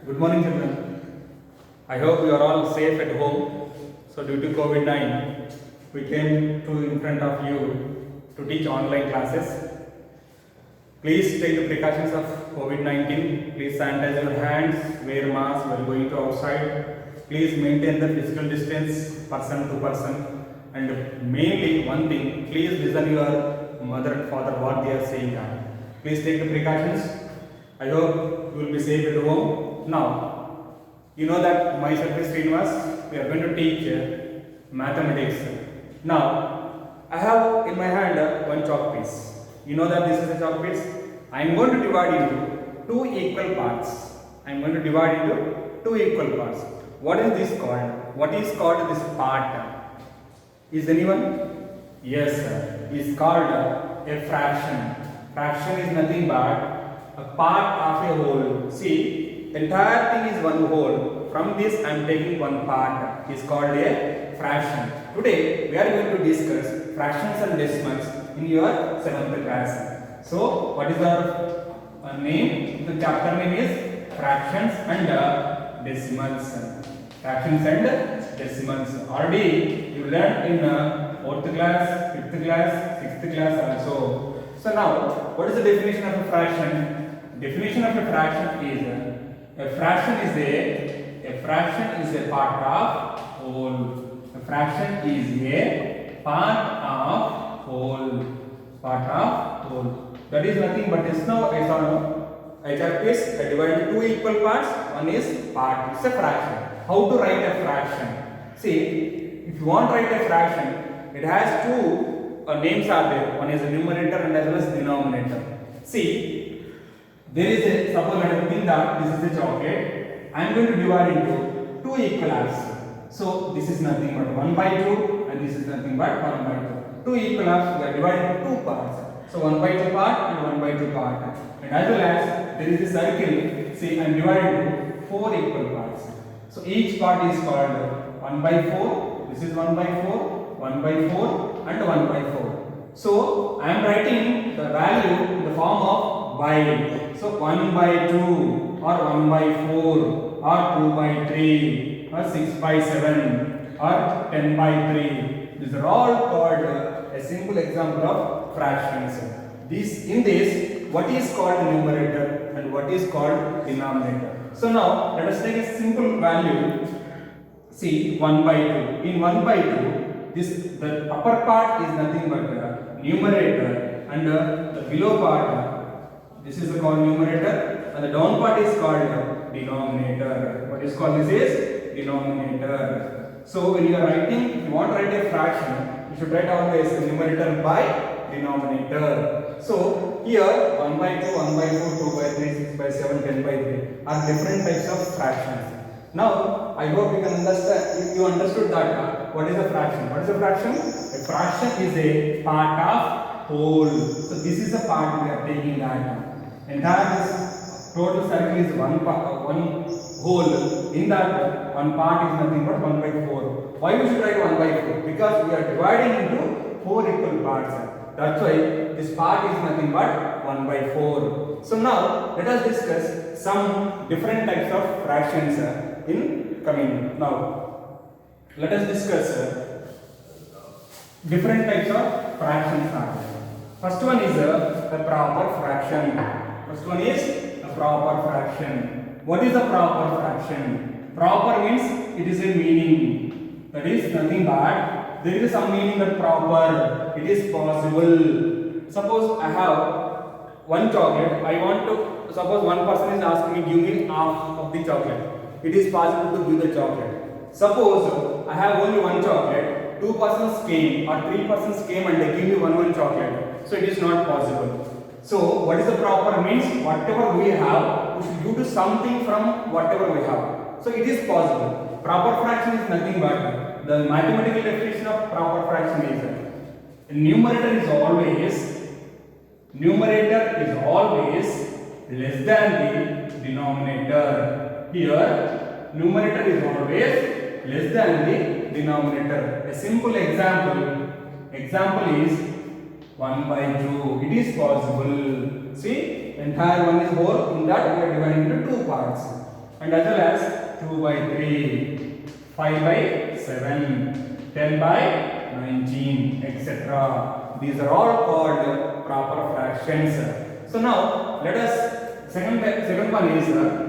Good morning, children. I hope you are all safe at home. So, due to COVID-19, we came to in front of you to teach online classes. Please take the precautions of COVID-19. Please sanitize your hands, wear mask while going to outside. Please maintain the physical distance person to person. And mainly one thing, please listen your mother and father what they are saying. Please take the precautions. I hope you will be safe at home. Now, you know that myself is Srinivas. We are going to teach mathematics. Now, I have in my hand one chalk piece. You know that this is a chalk piece. I am going to divide into two equal parts. I am going to divide into two equal parts. What is this called? What is called this part? Is anyone? Yes, sir. It's called a fraction. Fraction is nothing but a part of a whole. See, the entire thing is one whole. From this I am taking one part. It is called a fraction. Today we are going to discuss fractions and decimals in your 7th class. So what is our name? The chapter name is fractions and decimals. Fractions and decimals. Already you learned in 4th class, 5th class, 6th class also. So now what is the definition of a fraction? Definition of a fraction is a fraction is a part of whole. A fraction is a part of whole. Part of whole. That is nothing but yes, no, yes or no. A chart is divided into two equal parts. One is part. It's a fraction. How to write a fraction? See, if you want to write a fraction, it has two names are there. One is a numerator and as well as denominator. See. There is a, suppose let us think that this is a chocolate. I am going to divide into two equal halves. So this is nothing but 1 by 2 and this is nothing but 1 by 2. Two equal halves we are divided into two parts. So 1 by 2 part and 1 by 2 part. And as well as there is a circle. See, I am divided into four equal parts. So each part is called 1 by 4. This is 1 by 4, 1 by 4 and 1 by 4. So I am writing the value in the form of by. So 1 by 2 or 1 by 4 or 2 by 3 or 6 by 7 or 10 by 3. These are all called a simple example of fractions. In this, what is called numerator and what is called denominator. So now let us take a simple value. See 1 by 2. In 1 by 2, the upper part is nothing but numerator and the below part. This is called numerator and the down part is called denominator. What is called this is denominator. So when you are writing, if you want to write a fraction, you should write always numerator by denominator. So here 1 by 2, 1 by 4, 2 by 3, 6 by 7, 10 by 3 are different types of fractions. Now I hope you can understand. You understood that what is a fraction? What is a fraction? A fraction is a part of whole. So this is a part we are taking that. Entire this total circle is one whole. In that one part is nothing but 1 by 4. Why we should write 1 by 4? Because we are dividing into four equal parts. That's why this part is nothing but 1 by 4. So now let us discuss some different types of fractions in coming. Now let us discuss different types of fractions. First one is a proper fraction. First one is a proper fraction. What is a proper fraction? Proper means it is a meaning. That is nothing but there is some meaning that proper. It is possible. Suppose I have one chocolate. I want to, suppose one person is asking me, give me half of the chocolate. It is possible to give the chocolate. Suppose I have only one chocolate. Two persons came or three persons came and they give me one chocolate. So it is not possible. So what is the proper means? Whatever we have, we should do something from whatever we have. So it is possible. Proper fraction is nothing but the mathematical definition of proper fraction is numerator is always less than the denominator. Here numerator is always less than the denominator. A simple example is 1 by 2. It is possible. See, entire one is whole. In that we are dividing into two parts. and as well as 2 by 3, 5 by 7, 10 by 19, etc. These are all called proper fractions. So now let us second one is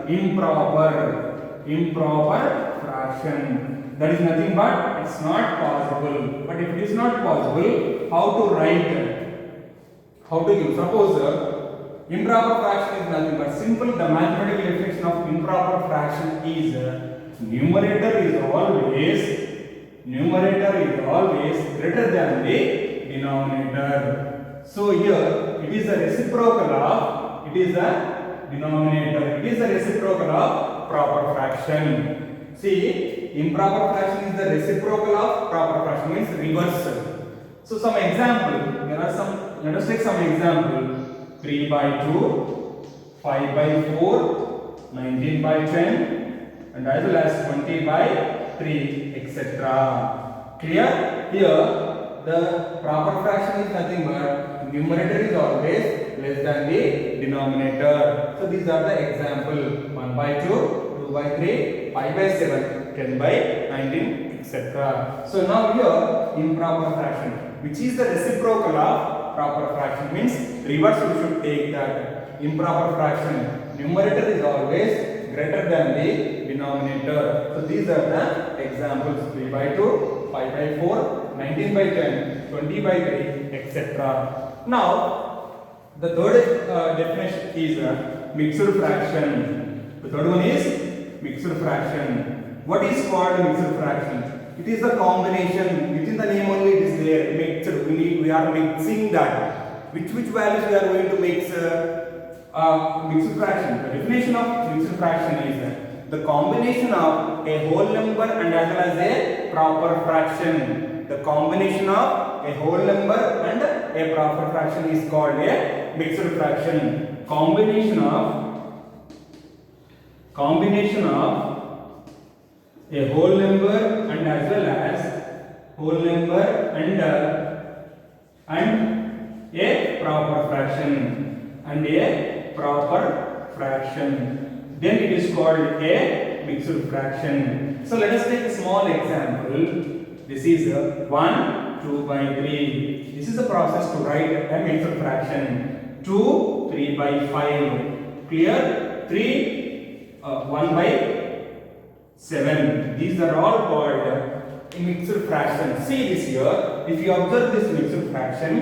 improper fraction. That is nothing but it's not possible. But if it is not possible, how to write? How to give? Suppose improper fraction is nothing but simple. The mathematical definition of improper fraction is numerator is always greater than the denominator. So here it is a reciprocal of denominator. It is a reciprocal of proper fraction. See, improper fraction is the reciprocal of proper fraction, means reversal. So some example, let us take some example. 3 by 2, 5 by 4, 19 by 10, and as well as 20 by 3, etc. Clear? Here the proper fraction is nothing but numerator is always less than the denominator. So these are the example: 1 by 2, 2 by 3, 5 by 7, 10 by 19, etc. So now here improper fraction, which is the reciprocal of proper fraction, means reverse we should take that. Improper fraction, numerator is always greater than the denominator. So these are the examples: 3 by 2, 5 by 4, 19 by 10, 20 by 3, etc. Now the third definition is mixed fraction. The third one is mixed fraction. What is called mixed fraction? It is the combination. Within the name only it is there. Mixed. We are mixing that. Which values we are going to mix? Mixed fraction. The definition of mixed fraction is the combination of a whole number and as well as a proper fraction. The combination of a whole number and a proper fraction is called a mixed fraction. Combination of a whole number and as well as whole number and a proper fraction, then it is called a mixed fraction. So let us take a small example. This is 1, 2 by 3. This is the process to write a mixed fraction. 2, 3 by 5. Clear? 3, 1 by 7. These are all called mixed fraction. See this here. If you observe this mixed fraction,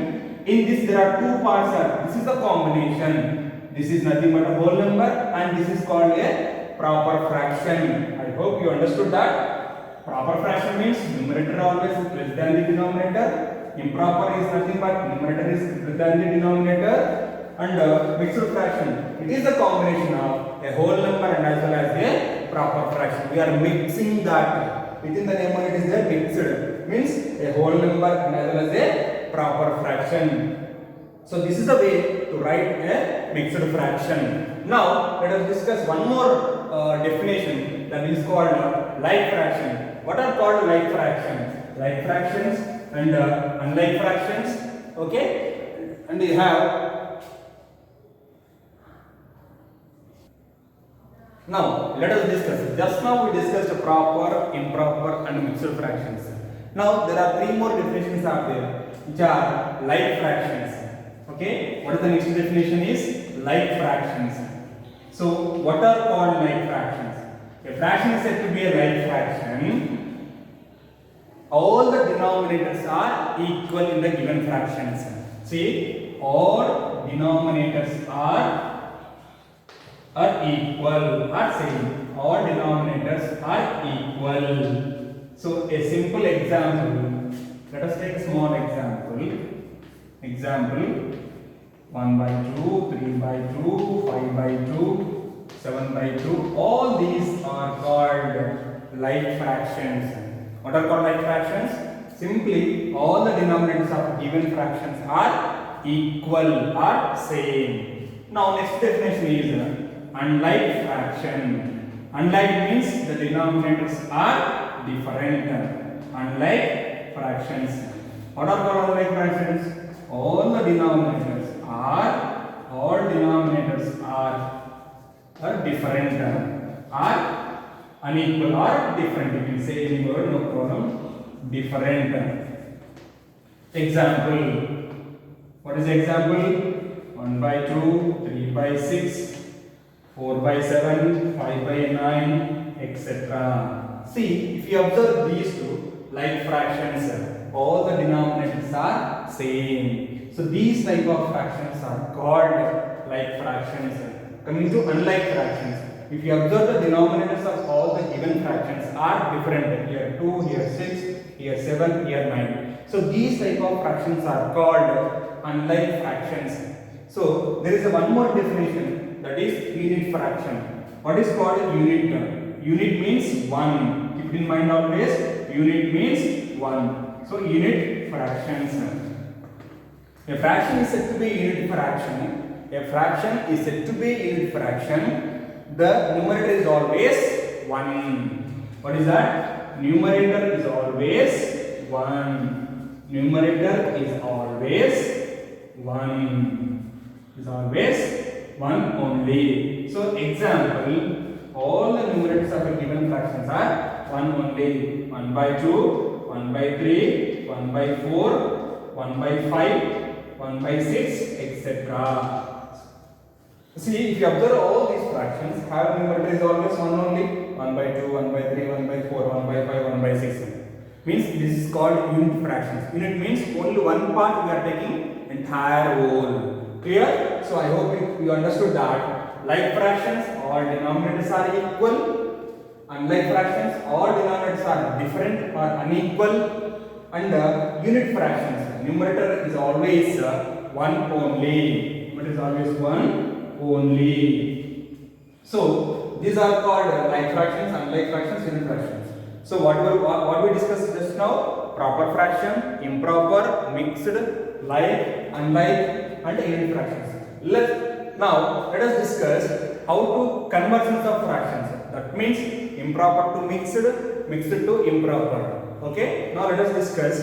in this there are two parts. This is the combination. This is nothing but a whole number and this is called a proper fraction. I hope you understood that. Proper fraction means numerator always less than the denominator. Improper is nothing but numerator is greater than the denominator. And mixed fraction, it is the combination of a whole number and as well as a proper fraction. We are mixing that. Within the name it is there mixed. Means a whole number and as well as a proper fraction. So this is the way to write a mixed fraction. Now let us discuss one more definition, that is called like fraction. What are called like fractions? Like fractions and unlike fractions. Okay, and we have. Now let us discuss. Just now we discussed proper, improper, and mixed fractions. Now there are three more definitions are there, which are like fractions. Okay, what is the next definition is like fractions. So what are called like fractions? A fraction is said to be a like fraction. All the denominators are equal in the given fractions. See, all denominators are equal, are same. All denominators are equal. So a simple example. Let us take a small example. Example: 1 by 2, 3 by 2, 5 by 2, 7 by 2. All these are called like fractions. What are called like fractions? Simply all the denominators of given fractions are equal, are same. Now next definition is unlike fraction. Unlike means the denominators are different. Unlike fractions. What are called unlike fractions? All denominators are different. are unequal or different. You can say any word, no problem. Different. Example. What is the example? 1 by 2, 3 by 6, 4 by 7, 5 by 9, etc. See, if you observe these two like fractions, all the denominators are same. So these type of fractions are called like fractions. Coming to unlike fractions, if you observe the denominators of all the given fractions are different. Here 2, here 6, here 7, here 9. So these type of fractions are called unlike fractions. So there is one more definition, that is unit fraction. What is called unit? Unit means 1. Keep it in mind always. Unit means 1. So unit fractions. A fraction is said to be unit fraction. A fraction is said to be unit fraction. The numerator is always 1. What is that? Numerator is always 1. Numerator is always 1. Is always 1 only. So example, all the numerators of a given fractions are 1 only. 1 by 2, 1 by 3, 1 by 4, 1 by 5, 1 by 6, etc. See, if you observe all these fractions, have numerator is always 1 only. 1 by 2, 1 by 3, 1 by 4, 1 by 5, 1 by 6. Means this is called unit fractions. Unit means only one part we are taking entire whole. Clear? So I hope you understood that. Like fractions, all denominators are equal. Unlike fractions, all denominators are different or unequal. And unit fractions, numerator is always 1 only. Numerator is always 1 only. So these are called like fractions, unlike fractions, unit fractions. So what we discussed just now? Proper fraction, improper, mixed, like, unlike, and unit fractions. Now let us discuss how to conversions of fractions. That means improper to mixed, mixed to improper. Okay. Now let us discuss.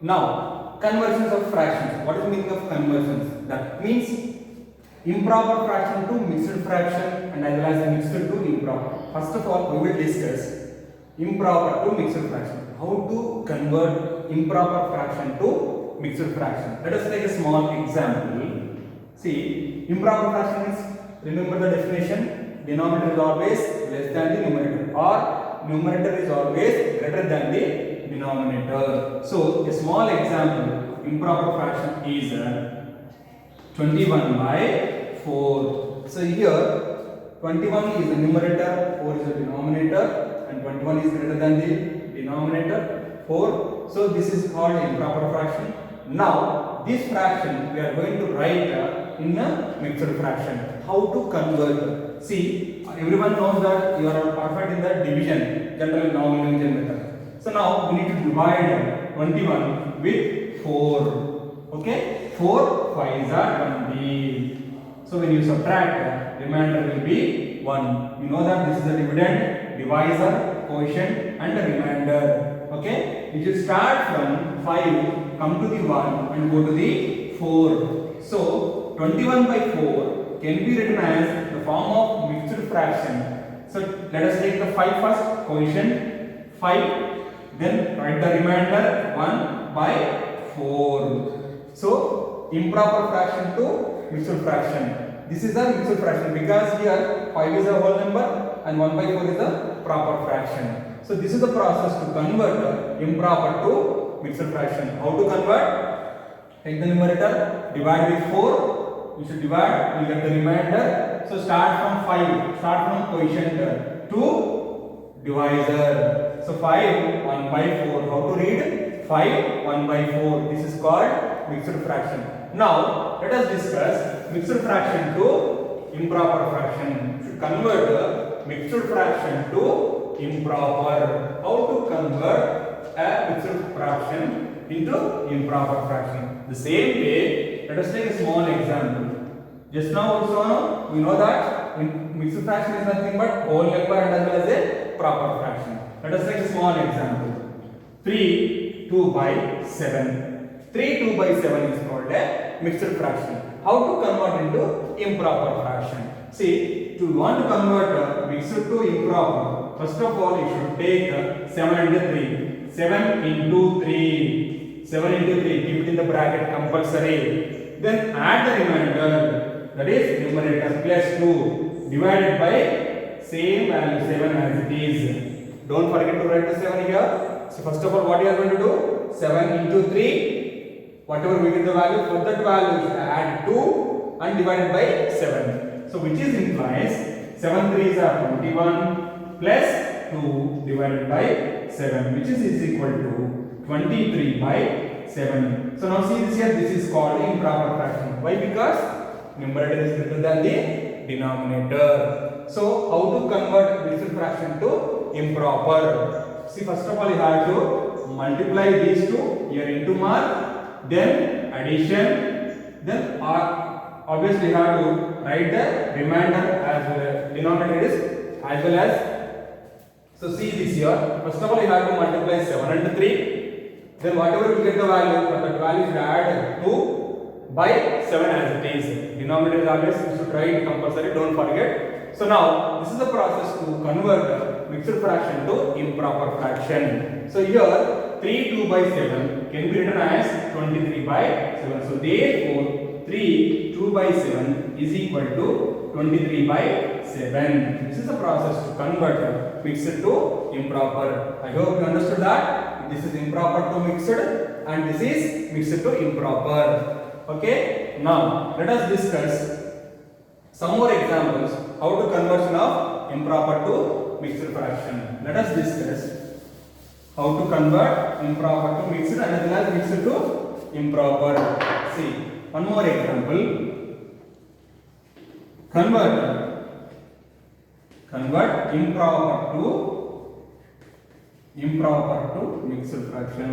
Now conversions of fractions. What is the meaning of conversions? That means improper fraction to mixed fraction and as well as mixed to improper. First of all, we will discuss improper to mixed fraction. How to convert improper fraction to mixed fraction. Let us take a small example. See, improper fraction is, remember the definition, denominator is always less than the numerator or numerator is always greater than the denominator. So, a small example, improper fraction is 21 by 4. So, here 21 is the numerator, 4 is the denominator and 21 is greater than the denominator 4. So this is called improper fraction. Now this fraction we are going to write in a mixed fraction. How to convert? See, everyone knows that you are perfect in the division, general nominal division method. So now we need to divide 21 with 4. Okay, 4 5s are 20. So when you subtract, remainder will be 1. You know that this is the dividend, divisor, quotient and the remainder. Okay, you should start from 5, come to the 1 and go to the 4. So 21 by 4 can be written as the form of mixed fraction. So let us take the 5 first, quotient 5, then write the remainder 1 by 4. So improper fraction to mixed fraction. This is a mixed fraction because here 5 is a whole number and 1 by 4 is a proper fraction. So this is the process to convert improper to mixed fraction. How to convert? Take the numerator, divide with 4. You should divide, you get the remainder. So start from 5, start from quotient to divisor. So 5 1 by 4. How to read? 5 1 by 4. This is called mixed fraction. Now let us discuss mixed fraction to improper fraction. To convert mixed fraction to improper. How to convert a mixed fraction into improper fraction? The same way, let us take a small example. Just now also we know that mixed fraction is nothing but whole number and as well as a proper fraction. Let us take a small example. 3 2 by 7. 3 2 by 7 is called a mixed fraction. how to convert into improper fraction. See, to want to convert mixed to improper, first of all you should take 7 into 3. 7 into 3. 7 into 3. Keep it in the bracket compulsory. Then add the remainder, that is numerator plus 2 divided by same value 7 as it is. Don't forget to write the 7 here. So first of all, what you are going to do? 7 into 3. Whatever we get the value, for that value add 2 and divided by 7. So which is implies 7 3s are 21 plus 2 divided by 7, which is equal to 23 by 7. So now see this here, this is called improper fraction. Why? Because numerator is greater than the denominator. So how to convert mixed fraction to improper? See, first of all you have to multiply these two here into mark, then addition, then obviously you have to write the remainder as denominator is as well as. So see this here, first of all you have to multiply 7 and 3, then whatever you get the value, for that value you add 2 by 7 as it is. Denominator is always you should write compulsory, don't forget. So now this is the process to convert mixed fraction to improper fraction. So here 3 2 by 7 can be written as 23 by 7. So therefore 3 2 by 7 is equal to 23 by 7. This is the process to convert mixed to improper. I hope you understood that. This is improper to mixed and this is mixed to improper. Okay. Now let us discuss some more examples how to conversion of improper to mixed fraction. Let us discuss how to convert improper to mixed and as well as mixed to improper. See, one more example. Convert improper to mixed fraction.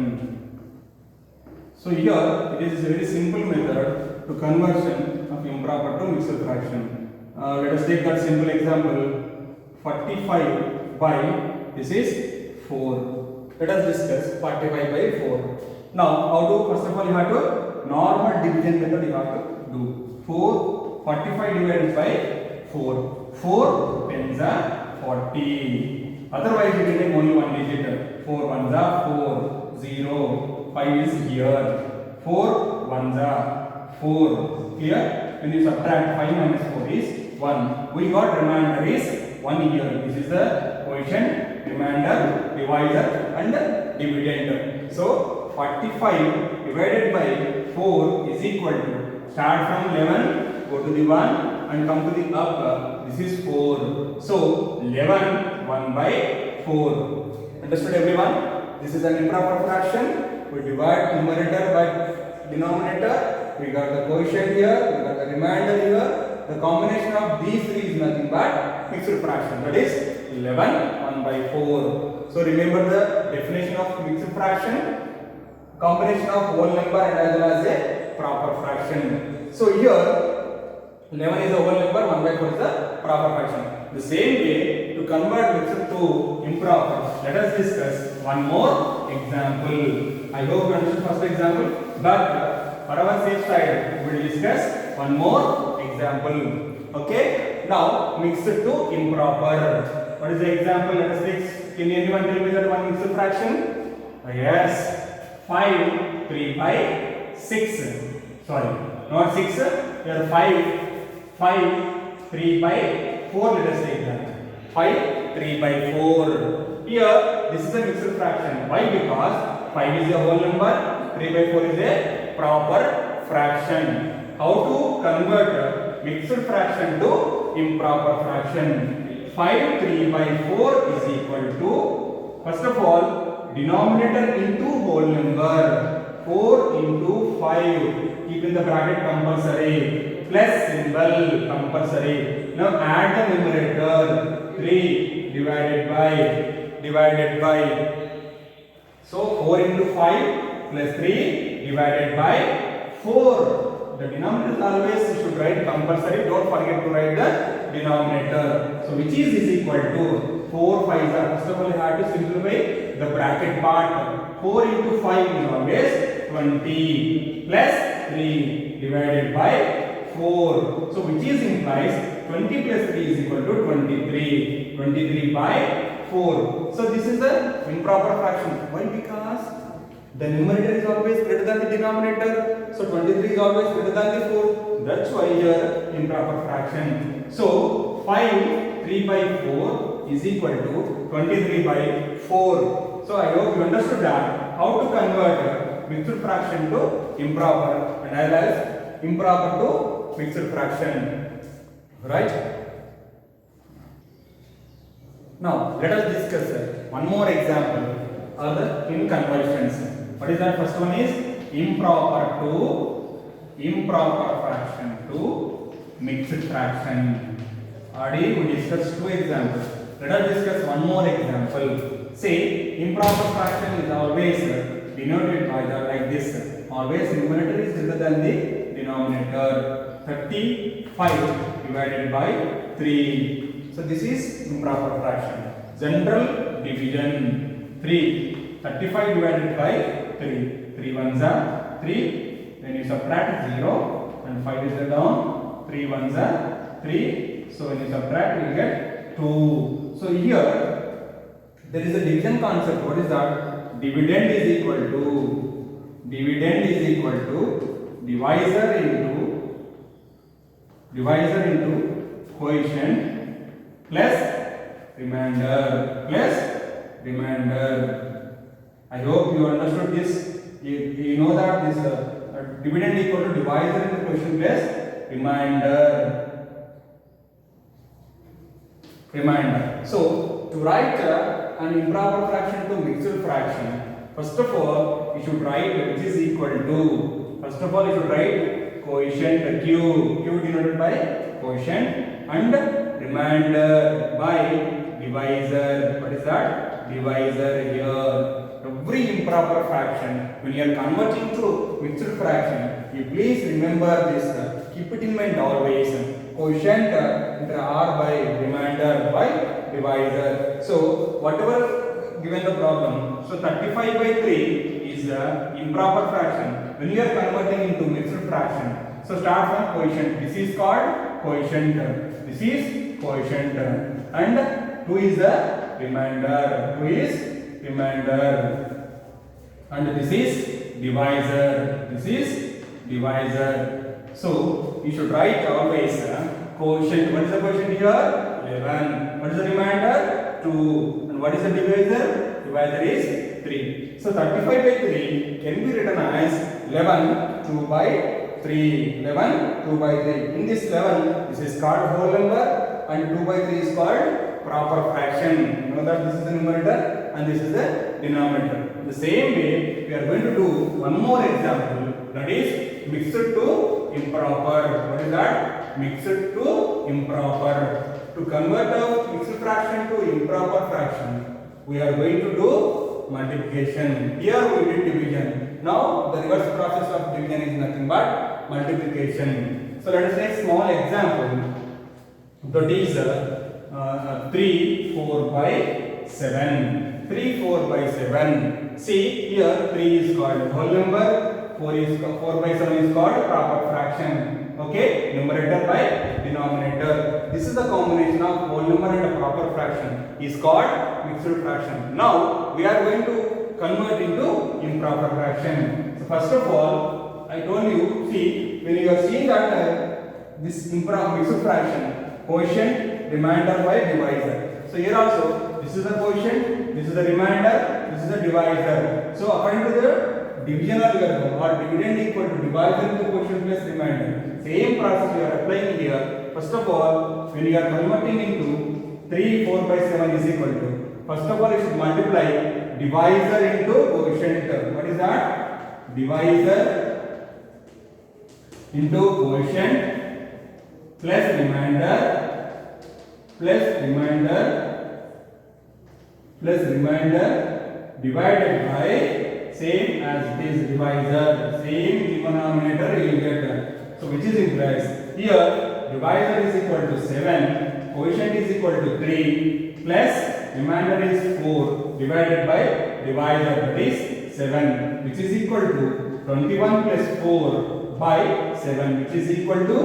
So here it is a very simple method to conversion of improper to mixed fraction. Let us take that simple example. 45 by this is 4. Let us discuss 45 by 4. Now how to, first of all you have to normal division method you have to do. 45 divided by 4. 4 tens are 40. Otherwise you can take only one digit. 4 ones are 4. 0. 5 is here. 4 ones are 4. Here when you subtract 5 minus 4 is 1. We got remainder is 1 here. This is the quotient, remainder, divisor and dividend. So 45 divided by 4 is equal to, start from 11, go to the 1 and come to the up. This is 4. So 11 1 by 4. Understood everyone? This is an improper fraction. We divide numerator by denominator. We got the quotient here. We got the remainder here. The combination of these three is nothing but mixed fraction. That is 11 1 by 4. So remember the definition of mixed fraction. Combination of whole number and as well as a proper fraction. So here 11 is a whole number, 1 by 4 is a proper fraction. The same way to convert mixed to improper, let us discuss one more example. I hope you understood first example, but for our safe side, we will discuss one more example. Okay? Now, mixed to improper. What is the example? Let us take. Can anyone tell me that one mixed fraction? Yes. 5 3 by 6. Sorry, not 6. Here 5 3 by 4. Let us take that. 5 3 by 4. Here, this is a mixed fraction. Why? Because 5 is a whole number, 3 by 4 is a proper fraction. How to convert mixed fraction to improper fraction? 5 3 by 4 is equal to, first of all, denominator into whole number. 4 into 5. Keep in the bracket compulsory. Plus symbol compulsory. Now add the numerator. 3 divided by. So 4 into 5 plus 3 divided by 4. The denominator is always you should write compulsory. Don't forget to write the denominator. So which is equal to 4 5s are. First of all, you have to simplify the bracket part. 4 into 5 is always 20 plus 3 divided by 4. So which is implies 20 plus 3 is equal to 23. 23 by 4. So this is the improper fraction. Why? Because the numerator is always greater than the denominator. So 23 is always greater than the 4. That's why here improper fraction. So 5 3 by 4 is equal to 23 by 4. So I hope you understood that how to convert mixed fraction to improper and as well as improper to mixed fraction. Right? Now let us discuss one more example of the conversions. What is that? First one is improper fraction to mixed fraction. Already we discussed two examples. Let us discuss one more example. Say improper fraction is always denoted by the like this. Always numerator is greater than the denominator. 35 divided by 3. So this is improper fraction. General division 3. 35 divided by 3. 3 ones are 3. Then you subtract 0 and 5 is down. 3 ones are 3. So when you subtract, you get 2. So here there is a division concept. What is that? Dividend is equal to divisor into quotient plus remainder. I hope you understood this. You know that this dividend equal to divisor into quotient plus remainder. So to write an improper fraction to mixed fraction, first of all you should write which is equal to. First of all you should write quotient q denoted by quotient and remainder by divisor. What is that? Divisor here. Every improper fraction, when you are converting to mixed fraction, you please remember this. Keep it in mind always. Quotient r by remainder by divisor. So whatever given the problem, so 35 by 3 is improper fraction. When you are converting into mixed fraction, so start from quotient. This is called quotient. This is quotient, and 2 is the remainder. 2 is remainder, and this is divisor. This is divisor. So you should write always quotient. What is the quotient here? 11. What is the remainder? 2. And what is the divisor? Divisor is 3. So 35 by 3 can be written as 11 2 by 3. 11 2 by 3. In this 11, this is called whole number, and 2 by 3 is called proper fraction. You know that this is the numerator and this is the denominator. In the same way, we are going to do one more example, that is mixed to improper. What is that? Mixed to improper. To convert a mixed fraction to improper fraction, we are going to do multiplication. Here we did division. Now the reverse process of division is nothing but multiplication. So let us take small example. That is 3 4 by 7. 3 4 by 7. See here 3 is called whole number, 4 by 7 is called proper fraction. Okay, numerator by denominator. This is the combination of whole number and a proper fraction is called mixed fraction. Now we are going to convert into improper fraction. So first of all, I told you, see, when you are seeing that this improper mixed fraction, quotient, remainder by divisor. So here also, this is the quotient, this is the remainder, this is the divisor. So according to the division algorithm or dividend equal to divisor into quotient plus remainder, same process we are applying here. First of all, when you are converting into 3 4 by 7 is equal to, first of all you should multiply divisor into quotient. What is that? Divisor into quotient plus remainder divided by same as this divisor, same denominator you will get. So which is implies here divisor is equal to 7, quotient is equal to 3 plus remainder is 4 divided by divisor, that is 7, which is equal to 21 plus 4 by 7, which is equal to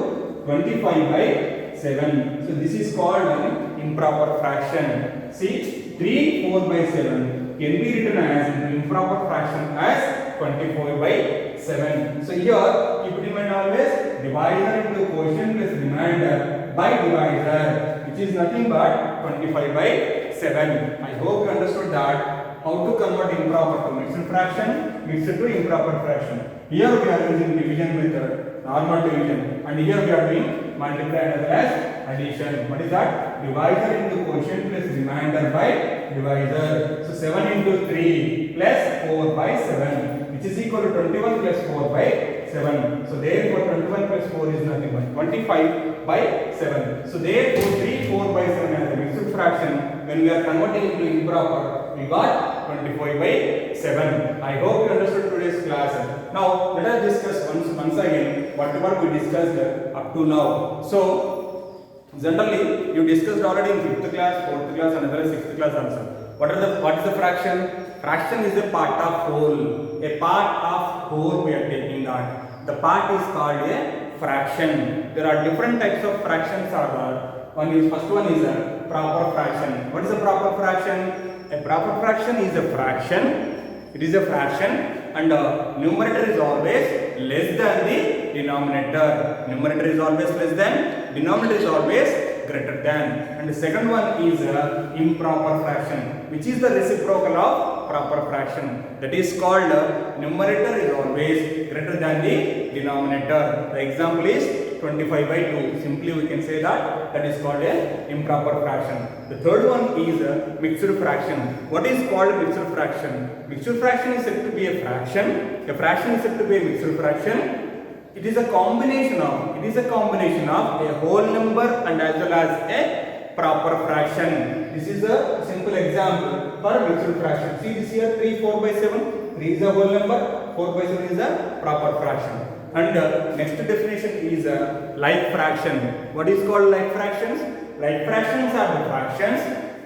25 by 7. So this is called an improper fraction. See, 3 4 by 7 can be written as improper fraction as 24 by 7. So here keep in mind always divisor into quotient plus remainder by divisor, which is nothing but 25 by 7. I hope you understood that how to convert improper to mixed fraction, mixed to improper fraction. Here we are using division method, normal division, and here we are doing multiply as well as addition. What is that? Divisor into quotient plus remainder by divisor. So 7 into 3 plus 4 by 7, which is equal to 21 plus 4 by 7. So therefore 21 plus 4 is nothing but 25 by 7. So therefore 3 4 by 7 as a mixed fraction. When we are converting into improper, we got 25 by 7. I hope you understood today's class. Now let us discuss once again whatever we discussed up to now. So generally you discussed already in 5th class, 4th class and as well as 6th class also. What is the fraction? Fraction is a part of whole. A part of whole we are taking that. The part is called a fraction. There are different types of fractions are there. First one is a proper fraction. What is a proper fraction? A proper fraction is a fraction. It is a fraction and numerator is always less than the denominator. Numerator is always less than, denominator is always greater than. And the second one is improper fraction, which is the reciprocal of proper fraction. That is called numerator is always greater than the denominator. The example is 25 by 2. Simply we can say that is called a improper fraction. The third one is a mixed fraction. What is called mixed fraction? Mixed fraction is said to be a fraction. A fraction is said to be a mixed fraction. It is a combination of a whole number and as well as a proper fraction. This is a simple example for mixed fraction. See this here 3 4 by 7. 3 is a whole number, 4 by 7 is a proper fraction. And next definition is like fraction. What is called like fractions? Like fractions are the fractions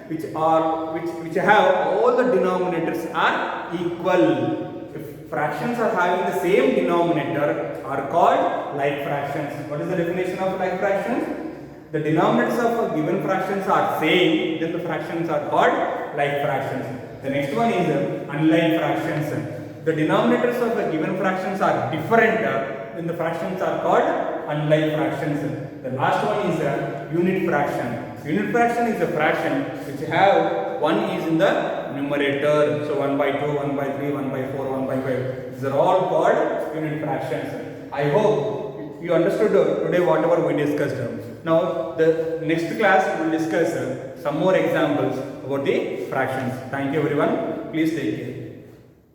which have all the denominators are equal. If fractions are having the same denominator are called like fractions. What is the definition of like fractions? The denominators of given fractions are same, then the fractions are called like fractions. The next one is unlike fractions. The denominators of given fractions are different, then the fractions are called unlike fractions. The last one is a unit fraction. Unit fraction is a fraction which have 1 is in the numerator. So 1 by 2, 1 by 3, 1 by 4, 1 by 5. These are all called unit fractions. I hope you understood today whatever we discussed. Now the next class we will discuss some more examples about the fractions. Thank you everyone. Please take care.